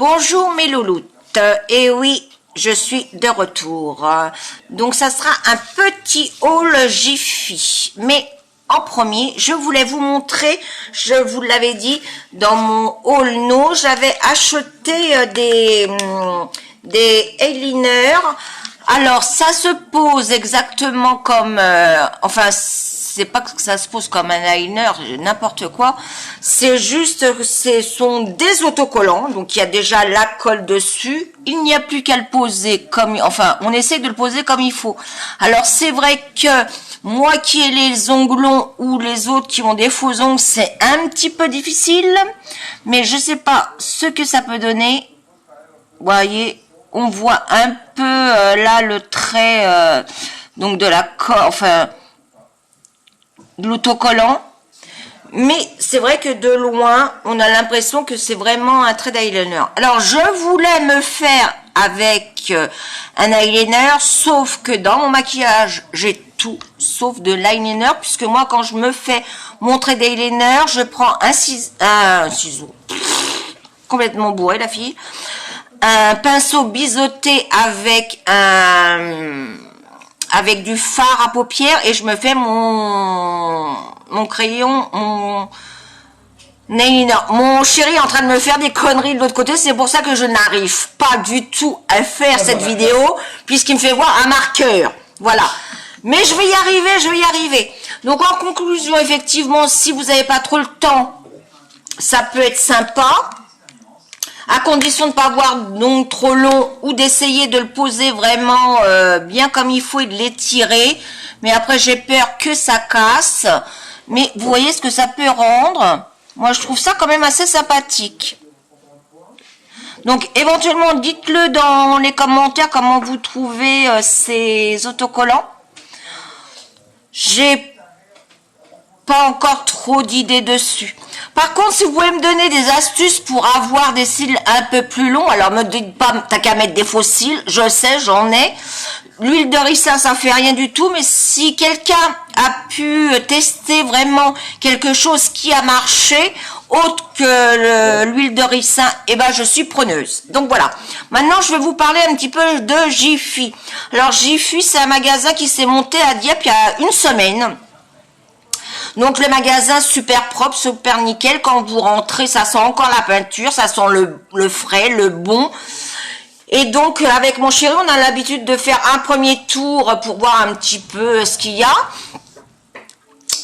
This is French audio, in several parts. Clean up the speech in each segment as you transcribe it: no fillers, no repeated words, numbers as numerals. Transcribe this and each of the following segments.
Bonjour mes louloutes, et oui, je suis de retour. Donc ça sera un petit haul Jiffy, mais en premier, je voulais vous montrer, je vous l'avais dit, dans mon haul no, j'avais acheté des eyeliners. Alors ça se pose exactement comme, enfin c'est pas que ça se pose comme un eyeliner, n'importe quoi, c'est juste, ce sont des autocollants, donc il y a déjà la colle dessus, il n'y a plus qu'à le poser comme, enfin on essaie de le poser comme il faut. Alors c'est vrai que moi qui ai les ongles longs ou les autres qui ont des faux ongles, c'est un petit peu difficile, mais je sais pas ce que ça peut donner. Vous voyez, on voit un peu là le trait donc de la colle, enfin de l'autocollant, mais c'est vrai que de loin on a l'impression que c'est vraiment un trait d'eyeliner. Alors je voulais me faire avec un eyeliner, sauf que dans mon maquillage j'ai tout sauf de l'eyeliner, puisque moi quand je me fais mon trait d'eyeliner, je prends un ciseau complètement bourré la fille, un pinceau biseauté avec du fard à paupières, et je me fais mon crayon, mon eyeliner. Mon chéri est en train de me faire des conneries de l'autre côté, c'est pour ça que je n'arrive pas du tout à faire cette vidéo, puisqu'il me fait voir un marqueur. Voilà. Mais je vais y arriver. Donc en conclusion, effectivement, si vous n'avez pas trop le temps, ça peut être sympa, à condition de ne pas avoir donc trop long, ou d'essayer de le poser vraiment bien comme il faut et de l'étirer. Mais après j'ai peur que ça casse. Mais vous voyez ce que ça peut rendre. Moi je trouve ça quand même assez sympathique. Donc éventuellement dites-le dans les commentaires comment vous trouvez ces autocollants. J'ai pas encore trop d'idées dessus. Par contre, si vous pouvez me donner des astuces pour avoir des cils un peu plus longs, alors me dites pas t'as qu'à mettre des faux cils, je sais, j'en ai. L'huile de ricin, ça fait rien du tout, mais si quelqu'un a pu tester vraiment quelque chose qui a marché, autre que l'huile de ricin, eh ben je suis preneuse. Donc voilà. Maintenant, je vais vous parler un petit peu de Jiffy. Alors Jiffy, c'est un magasin qui s'est monté à Dieppe il y a une semaine. Donc le magasin super propre, super nickel. Quand vous rentrez, ça sent encore la peinture, ça sent le frais, le bon. Et donc avec mon chéri, on a l'habitude de faire un premier tour pour voir un petit peu ce qu'il y a.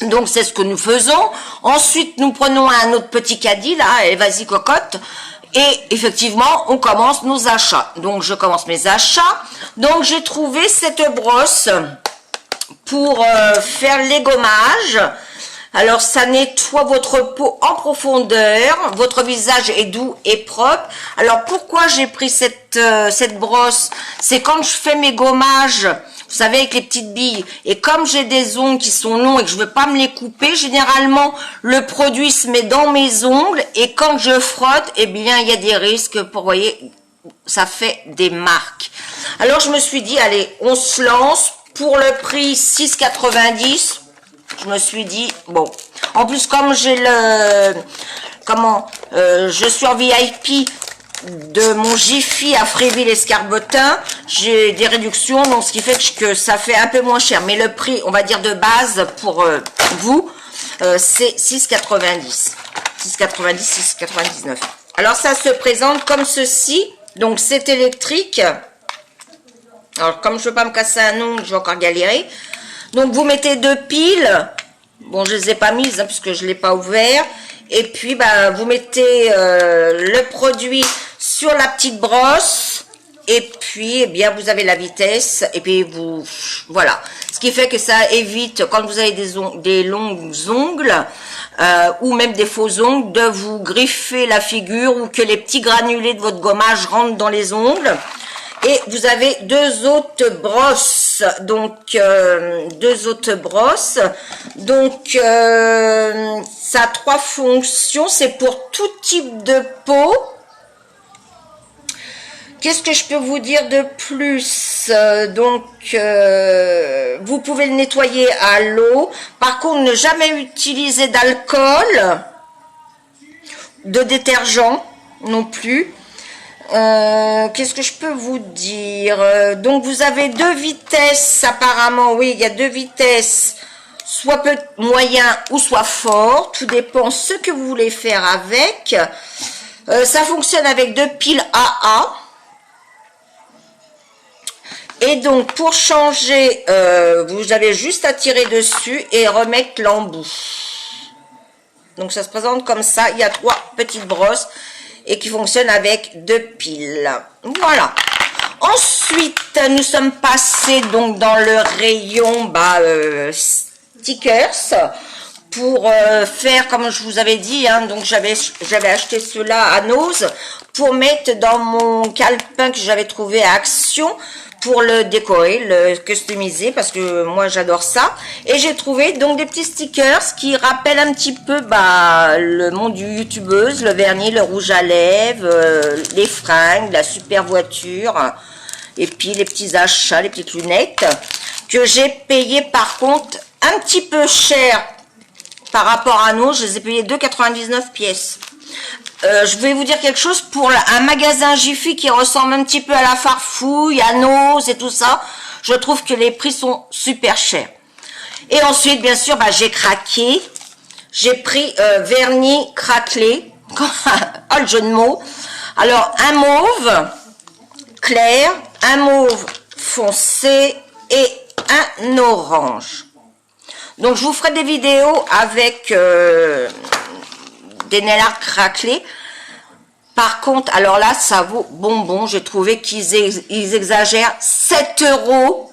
Donc c'est ce que nous faisons. Ensuite, nous prenons un autre petit caddie là, et vas-y cocotte. Et effectivement, on commence nos achats. Donc je commence mes achats. Donc j'ai trouvé cette brosse pour faire les gommages. Alors ça nettoie votre peau en profondeur, votre visage est doux et propre. Alors pourquoi j'ai pris cette brosse? C'est quand je fais mes gommages, vous savez, avec les petites billes, et comme j'ai des ongles qui sont longs et que je veux pas me les couper, généralement le produit se met dans mes ongles, et quand je frotte, eh bien il y a des risques pour, vous voyez, ça fait des marques. Alors je me suis dit, allez, on se lance. Pour le prix 6,90, je me suis dit, bon, en plus comme j'ai je suis en VIP de mon Jiffy à Fréville-Escarbotin, j'ai des réductions, donc ce qui fait que ça fait un peu moins cher. Mais le prix, on va dire de base pour vous, c'est 6,90. 6,90, 6,99. Alors ça se présente comme ceci, donc c'est électrique. Alors, comme je ne veux pas me casser un ongle, je vais encore galérer. Donc, vous mettez 2 piles. Bon, je ne les ai pas mises, hein, puisque je ne l'ai pas ouvert. Et puis, bah, vous mettez le produit sur la petite brosse. Et puis, eh bien, vous avez la vitesse. Et puis, voilà. Ce qui fait que ça évite, quand vous avez des longs ongles, ou même des faux ongles, de vous griffer la figure, ou que les petits granulés de votre gommage rentrent dans les ongles. Et vous avez 2 autres brosses, donc 2 autres brosses. Donc ça a 3 fonctions, c'est pour tout type de peau. Qu'est-ce que je peux vous dire de plus? Donc vous pouvez le nettoyer à l'eau. Par contre, ne jamais utiliser d'alcool, de détergent non plus. Qu'est-ce que je peux vous dire? Donc vous avez deux vitesses apparemment, oui, il y a deux vitesses, soit moyen ou soit fort, tout dépend ce que vous voulez faire avec. Ça fonctionne avec deux piles AA. Et donc pour changer, vous avez juste à tirer dessus et remettre l'embout. Donc ça se présente comme ça, il y a trois petites brosses et qui fonctionnent avec deux piles. Voilà. Ensuite, nous sommes passés donc dans le rayon stickers pour faire, comme je vous avais dit, hein, donc j'avais acheté ceux-là à Nose pour mettre dans mon calepin que j'avais trouvé à Action pour le décorer, le customiser, parce que moi j'adore ça. Et j'ai trouvé donc des petits stickers qui rappellent un petit peu le monde du youtubeuse, le vernis, le rouge à lèvres, les fringues, la super voiture, et puis les petits achats, les petites lunettes, que j'ai payé par contre un petit peu cher par rapport à nous. Je les ai payés 2,99 pièces. Je vais vous dire quelque chose, pour un magasin Jiffy qui ressemble un petit peu à la Farfouille, à Nose et tout ça, je trouve que les prix sont super chers. Et ensuite, bien sûr, j'ai craqué. J'ai pris vernis craquelé. Oh, le jeu de mots. Alors, un mauve clair, un mauve foncé et un orange. Donc, je vous ferai des vidéos avec des nail art craquelés. Par contre, alors là, ça vaut bonbon. J'ai trouvé qu'ils exagèrent. 7 €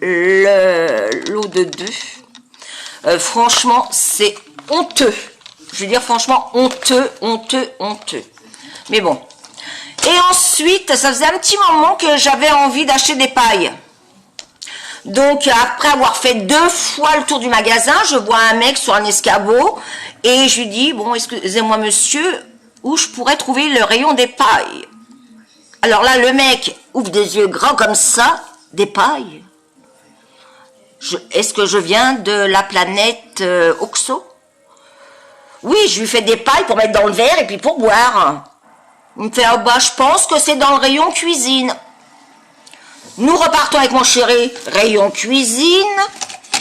l'eau de deux. Franchement, c'est honteux. Je veux dire, franchement, honteux. Mais bon. Et ensuite, ça faisait un petit moment que j'avais envie d'acheter des pailles. Donc, après avoir fait 2 fois le tour du magasin, je vois un mec sur un escabeau et je lui dis, bon, excusez-moi monsieur, où je pourrais trouver le rayon des pailles? Alors là, le mec ouvre des yeux grands comme ça, des pailles. Est-ce que je viens de la planète Oxo? Oui, je lui fais des pailles pour mettre dans le verre et puis pour boire. Il me fait, je pense que c'est dans le rayon cuisine. Nous repartons avec mon chéri, rayon cuisine.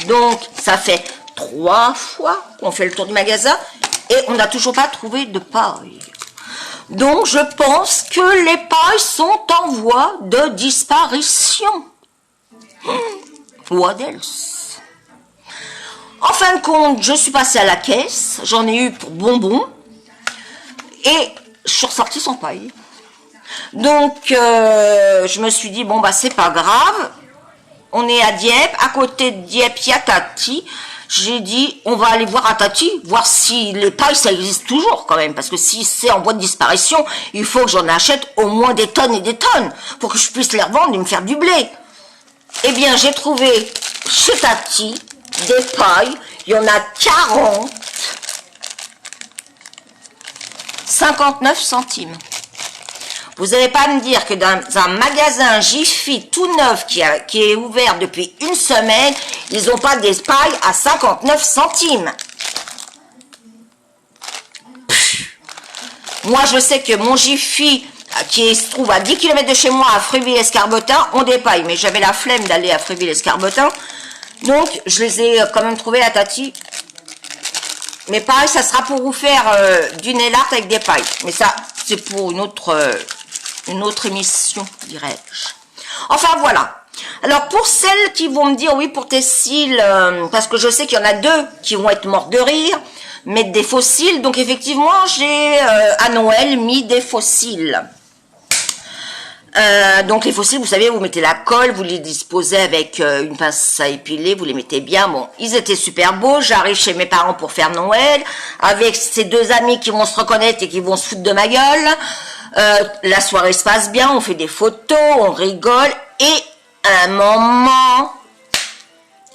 Donc, ça fait 3 fois qu'on fait le tour du magasin et on n'a toujours pas trouvé de paille. Donc, je pense que les pailles sont en voie de disparition. What else? En fin de compte, je suis passée à la caisse. J'en ai eu pour bonbons. Et je suis ressortie sans paille. Donc, je me suis dit, bon, c'est pas grave. On est à Dieppe. À côté de Dieppe, il y a Tati. J'ai dit, on va aller voir à Tati, voir si les pailles, ça existe toujours quand même. Parce que si c'est en voie de disparition, il faut que j'en achète au moins des tonnes et des tonnes pour que je puisse les revendre et me faire du blé. Eh bien, j'ai trouvé chez Tati des pailles. Il y en a 40. 59 centimes. Vous n'allez pas me dire que dans un magasin Jiffy tout neuf qui est ouvert depuis 1 semaine, ils n'ont pas des pailles à 59 centimes. Pff. Moi, je sais que mon Jiffy, qui se trouve à 10 km de chez moi, à Fréville-Escarbotin, ont des pailles. Mais j'avais la flemme d'aller à Fréville-Escarbotin. Donc, je les ai quand même trouvées à Tati. Mais pareil, ça sera pour vous faire du nail art avec des pailles. Mais ça, c'est pour une autre émission, dirais-je. Enfin, voilà. Alors, pour celles qui vont me dire, oui, pour tes cils, parce que je sais qu'il y en a 2 qui vont être morts de rire, mettre des faux cils. Donc, effectivement, j'ai à Noël mis des faux cils. Donc les faux cils, vous savez, vous mettez la colle, vous les disposez avec une pince à épiler, vous les mettez bien. Bon, ils étaient super beaux. J'arrive chez mes parents pour faire Noël avec ces 2 amis qui vont se reconnaître et qui vont se foutre de ma gueule. La soirée se passe bien, on fait des photos, on rigole et à un moment,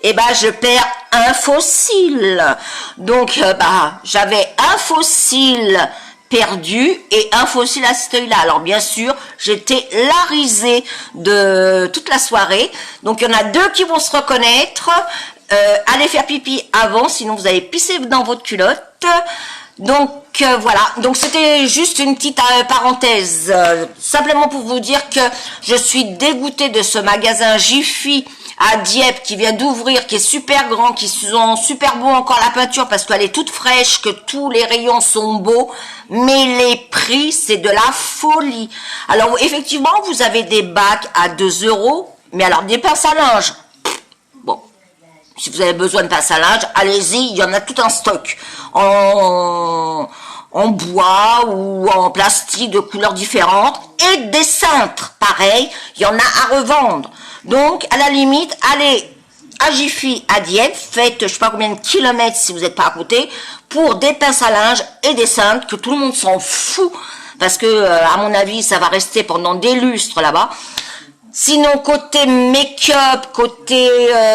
je perds un faux cil. Donc j'avais un faux cil perdu et un faux cil à cet œil-là. Alors bien sûr, j'étais la risée de toute la soirée. Donc il y en a 2 qui vont se reconnaître. Allez faire pipi avant, sinon vous allez pisser dans votre culotte. Donc voilà, donc c'était juste une petite parenthèse, simplement pour vous dire que je suis dégoûtée de ce magasin Jiffy à Dieppe qui vient d'ouvrir, qui est super grand, qui sont super beaux encore la peinture parce qu'elle est toute fraîche, que tous les rayons sont beaux, mais les prix c'est de la folie. Alors effectivement vous avez des bacs à 2 €, mais alors des pinces à linge, bon, si vous avez besoin de pince à linge, allez-y, il y en a tout un stock en bois ou en plastique de couleurs différentes, et des cintres, pareil, il y en a à revendre. Donc, à la limite, allez à Jiffy, à Dieppe, faites je sais pas combien de kilomètres si vous n'êtes pas à côté, pour des pinces à linge et des cintres, que tout le monde s'en fout, parce que, à mon avis, ça va rester pendant des lustres là-bas. Sinon, côté make-up, côté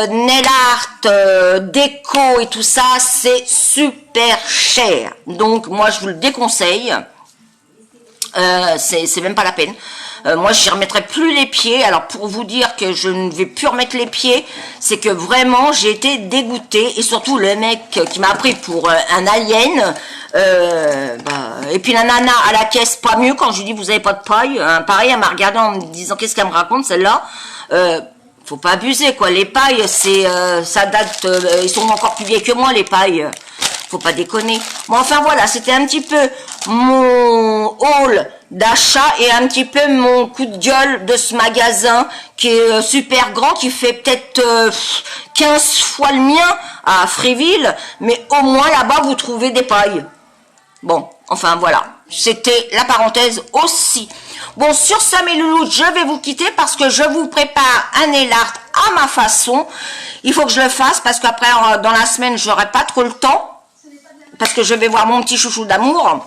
nail art, déco et tout ça, c'est super cher. Donc, moi, je vous le déconseille. C'est même pas la peine. Moi, j'y remettrai plus les pieds. Alors, pour vous dire que je ne vais plus remettre les pieds, c'est que vraiment, j'ai été dégoûtée. Et surtout, le mec qui m'a pris pour un alien. Et puis la nana à la caisse, pas mieux, quand je lui dis vous avez pas de paille. Pareil, elle m'a regardé en me disant qu'est-ce qu'elle me raconte celle-là. Faut pas abuser quoi. Les pailles, c'est ça date. Ils sont encore plus vieux que moi les pailles. Faut pas déconner. Bon, enfin voilà, c'était un petit peu mon haul d'achat et un petit peu mon coup de gueule de ce magasin qui est super grand, qui fait peut-être 15 fois le mien à Fréville, mais au moins là-bas vous trouvez des pailles. Bon, enfin voilà, c'était la parenthèse aussi. Bon, sur ça mes loulous, je vais vous quitter parce que je vous prépare un nail art à ma façon. Il faut que je le fasse parce qu'après dans la semaine j'aurai pas trop le temps. Parce que je vais voir mon petit chouchou d'amour.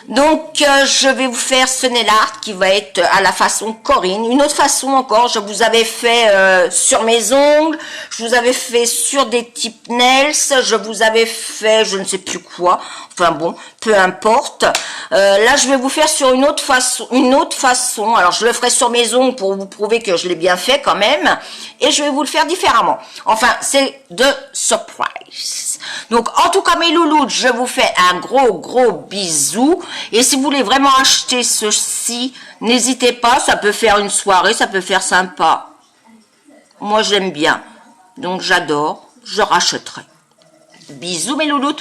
Donc, je vais vous faire ce nail art qui va être à la façon Corinne. Une autre façon encore, je vous avais fait sur mes ongles, je vous avais fait sur des types nails, je vous avais fait je ne sais plus quoi. Enfin bon, peu importe. Là, je vais vous faire sur une autre façon. Alors, je le ferai sur mes ongles pour vous prouver que je l'ai bien fait quand même. Et je vais vous le faire différemment. Enfin, c'est de surprise. Donc, en tout cas, mes loulous, je vous fais un gros bisou. Et si vous voulez vraiment acheter ceci, n'hésitez pas. Ça peut faire une soirée, ça peut faire sympa. Moi, j'aime bien. Donc, j'adore. Je rachèterai. Bisous, mes loulous.